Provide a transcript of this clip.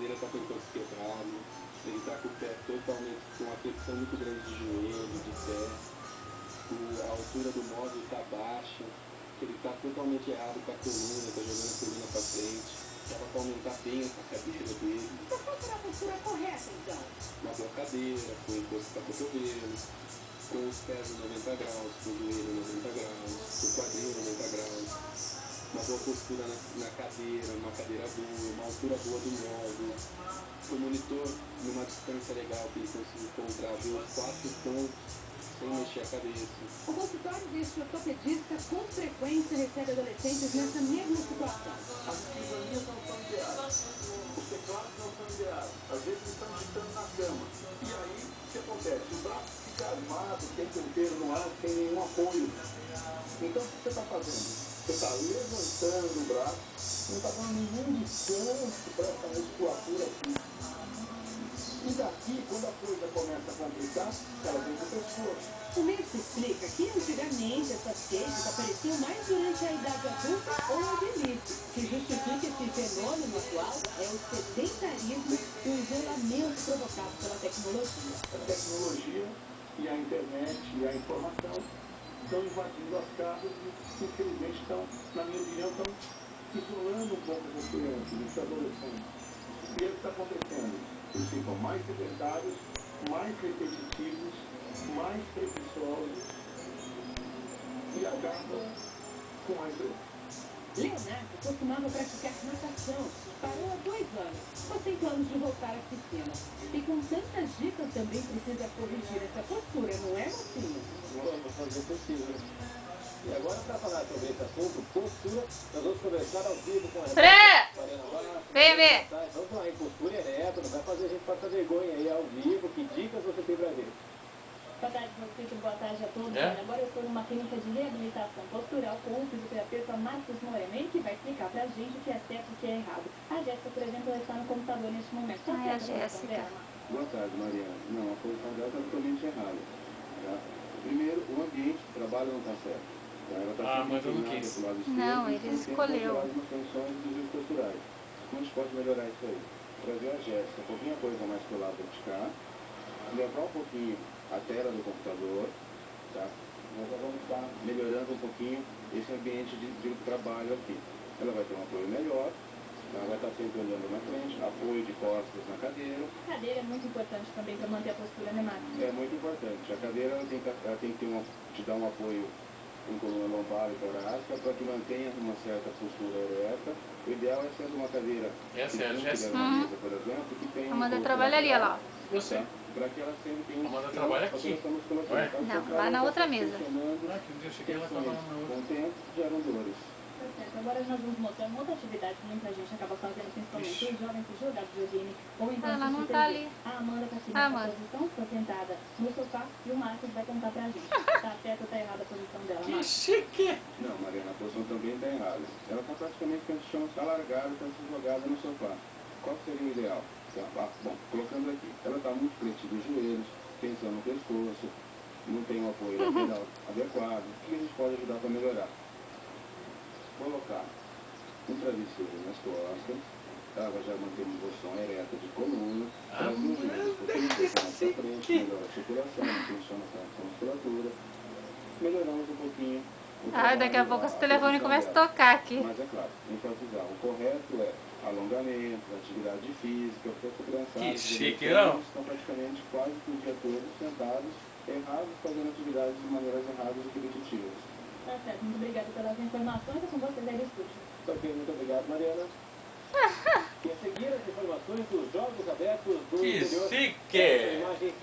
cadeira está com o encosto quebrado, ele está com o pé totalmente, com uma flexão muito grande de joelho, de pé, a altura do móvel está baixa, ele está totalmente errado com a coluna, está jogando a coluna para frente, estava para aumentar bem a cadeira dele. Então qual será a postura correta, então? Uma boa cadeira, com encosto para cotovelo, com os pés em 90 graus, com o joelho em 90 graus, com o quadril em 90 graus, uma boa postura na cadeira, uma cadeira boa, uma altura boa do móvel, o monitor numa distância legal que ele consiga encontrar, ver os 4 pontos sem mexer a cabeça. O consultório deste ortopedista com frequência recebe adolescentes nessa mesma situação. As escrivanias não são ideais, os teclados não são ideais, às vezes estão digitando na cama. E aí, o que acontece? O braço fica armado o tempo inteiro no ar, sem nenhum apoio. Então, o que você está fazendo? Você está levantando o braço, não está dando nenhum descanso para essa musculatura aqui. E daqui, quando a coisa começa a complicar, ela vem do pescoço. O médico explica que antigamente essas queixas apareciam mais durante a idade adulta ou a velhice. O que justifica esse fenômeno atual é o sedentarismo e o isolamento provocado pela tecnologia. A tecnologia e a internet e a informação estão invadindo as casas e, infelizmente, estão, na minha opinião, estão isolando um pouco essas crianças, esses adolescentes. E é o que está acontecendo? Eles ficam mais sedentários, mais repetitivos, mais preguiçosos e acabam com mais doenças. Leonardo costumava praticar natação. Parou há 2 anos, mas tem planos de voltar à piscina. E com tantas dicas também precisa corrigir essa postura, não é, mocinho? Vamos fazer o possível. E agora, para falar sobre esse assunto, postura, nós vamos conversar ao vivo com a Renata. Vem ver. Vamos lá, em postura ereta, não vai fazer a gente passar vergonha aí ao vivo. Que dicas você tem para ver? Boa tarde, Mosquito. Boa tarde a todos. Agora eu estou numa clínica de reabilitação postural com o fisioterapeuta Marcos Moreno. Ele que vai explicar pra gente o que é certo e o que é errado. A Jéssica, por exemplo, ela está no computador neste momento. Tá Ai, a certa posição Jéssica. dela? Boa tarde, Mariana. Não, a posição dela está totalmente errada. Tá? Primeiro, o ambiente de trabalho não está certo. Tá? Ela está mas eu não quis. pro lado esquerdo, Não, e ele tem escolheu. algumas funções dos desvios posturais. Como a gente pode melhorar isso aí? Trazer a Jéssica um pouquinho a coisa mais pro lado de cá, levar um pouquinho a tela do computador, tá? Nós já vamos estar melhorando um pouquinho esse ambiente de trabalho aqui. Ela vai ter um apoio melhor, ela vai estar sempre olhando na frente, apoio de costas na cadeira. A cadeira é muito importante também para manter a postura, né, Marcos? É muito importante. A cadeira ela tem que ter te dar um apoio em coluna lombar e torácica para que mantenha uma certa postura ereta. O ideal é sendo uma cadeira Essa é a que Jéssica? mesa, por exemplo, que tem Amanda trabalharia lá. Eu sei. para que ela sempre tenha Amanda trabalha aqui. Ué? Não, lá na outra mesa. Ah, que um dia eu cheguei ela estava lá na outra. Com o tempo geram dores. Tá certo. Agora nós vamos mostrar uma outra atividade que muita gente acaba fazendo, principalmente os jovens que jogam videogame ou então Ela não assistir tá TV. ali. A Amanda está aqui Ah, nessa Amanda. posição, está sentada no sofá e o Marcos vai contar pra gente. Tá certo ou tá errada a posição dela, Que Marcos? chique! Não, Mariana, a posição também está errada. Ela está praticamente com o chão alargado, está se jogada no sofá. Qual seria o ideal? Bom, colocando aqui, ela está muito flexível os joelhos, tensão no pescoço, não tem um apoio lateral adequado. O que a gente pode ajudar para melhorar? Colocar um travesseiro nas costas, ela vai já manter uma posição ereta de coluna, traz os joelhos um pouquinho mais para frente, melhora a circulação, tensiona a musculatura, melhoramos um pouquinho. Ah, daqui a pouco os telefones começam a tocar aqui. Mas é claro, enfatizar, o correto é alongamento, atividade física, porque as crianças Que chique, não? estão praticamente quase que o dia todo sentados, errados, fazendo atividades de maneiras erradas e repetitivas. Tá certo. Muito obrigada pelas informações. É com vocês aí do estúdio. Ok, muito obrigado, Mariana. E a seguir as informações dos Jogos Abertos do Que Interior. chique! Imagem